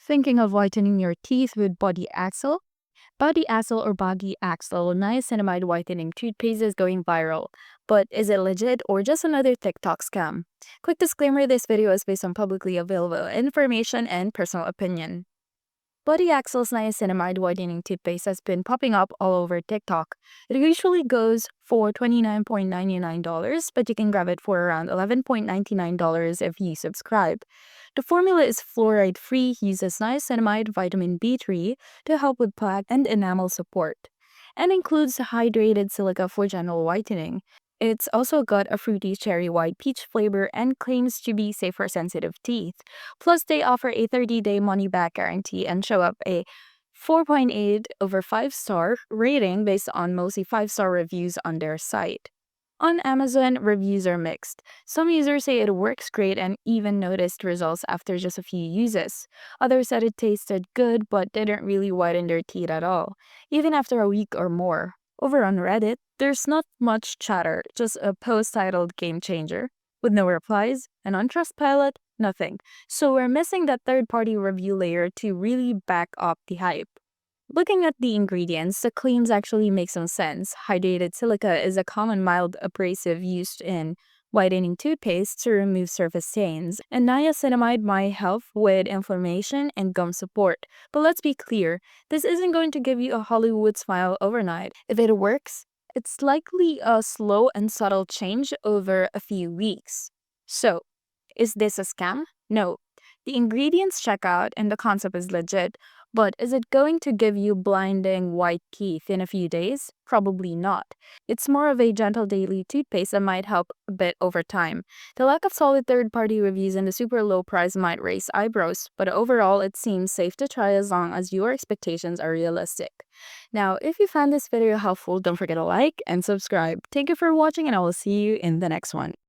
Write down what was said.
Thinking of whitening your teeth with BodyAccel? BodyAccel or BodyAccel niacinamide whitening toothpaste is going viral. But is it legit or just another TikTok scam? Quick disclaimer, this video is based on publicly available information and personal opinion. BodyAccel's niacinamide whitening toothpaste has been popping up all over TikTok. It usually goes for $29.99, but you can grab it for around $11.99 if you subscribe. The formula is fluoride-free, uses niacinamide, vitamin B3 to help with plaque and enamel support, and includes hydrated silica for general whitening. It's also got a fruity cherry white peach flavor and claims to be safe for sensitive teeth. Plus, they offer a 30-day money-back guarantee and show up a 4.8 over 5-star rating based on mostly 5-star reviews on their site. On Amazon, reviews are mixed. Some users say it works great and even noticed results after just a few uses. Others said it tasted good but didn't really whiten their teeth at all, even after a week or more. Over on Reddit, there's not much chatter, just a post titled Game Changer, with no replies, and on Trustpilot, nothing. So we're missing that third-party review layer to really back up the hype. Looking at the ingredients, the claims actually make some sense. Hydrated silica is a common mild abrasive used in whitening toothpaste to remove surface stains, and niacinamide might help with inflammation and gum support. But let's be clear, this isn't going to give you a Hollywood smile overnight. If it works, it's likely a slow and subtle change over a few weeks. So, is this a scam? No. The ingredients check out and the concept is legit, but is it going to give you blinding white teeth in a few days? Probably not. It's more of a gentle daily toothpaste that might help a bit over time. The lack of solid third-party reviews and the super low price might raise eyebrows, but overall it seems safe to try as long as your expectations are realistic. Now, if you found this video helpful, don't forget to like and subscribe. Thank you for watching and I will see you in the next one.